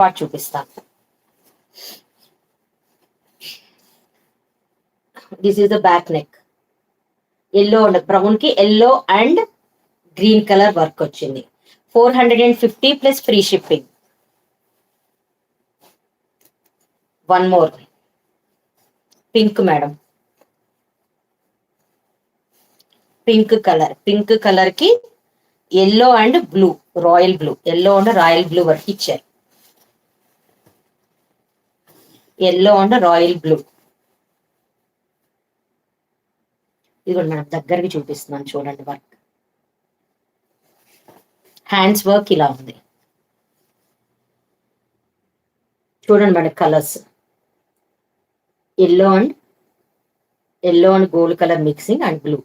Part చూపిస్తాను. This is the back neck. Yellow and brown కి yellow and green colour work వచ్చింది. 450 plus free shipping. One more pink madam, pink colour కి yellow and blue, royal blue, yellow and royal blue work ఇచ్చారు. Yellow and royal blue. ఇదిగోండి madam, దగ్గరికి చూపిస్తున్నాను చూడండి work. Hands work ఇలా ఉంది చూడండి మేడం. Colours yellow and gold colour mixing and blue.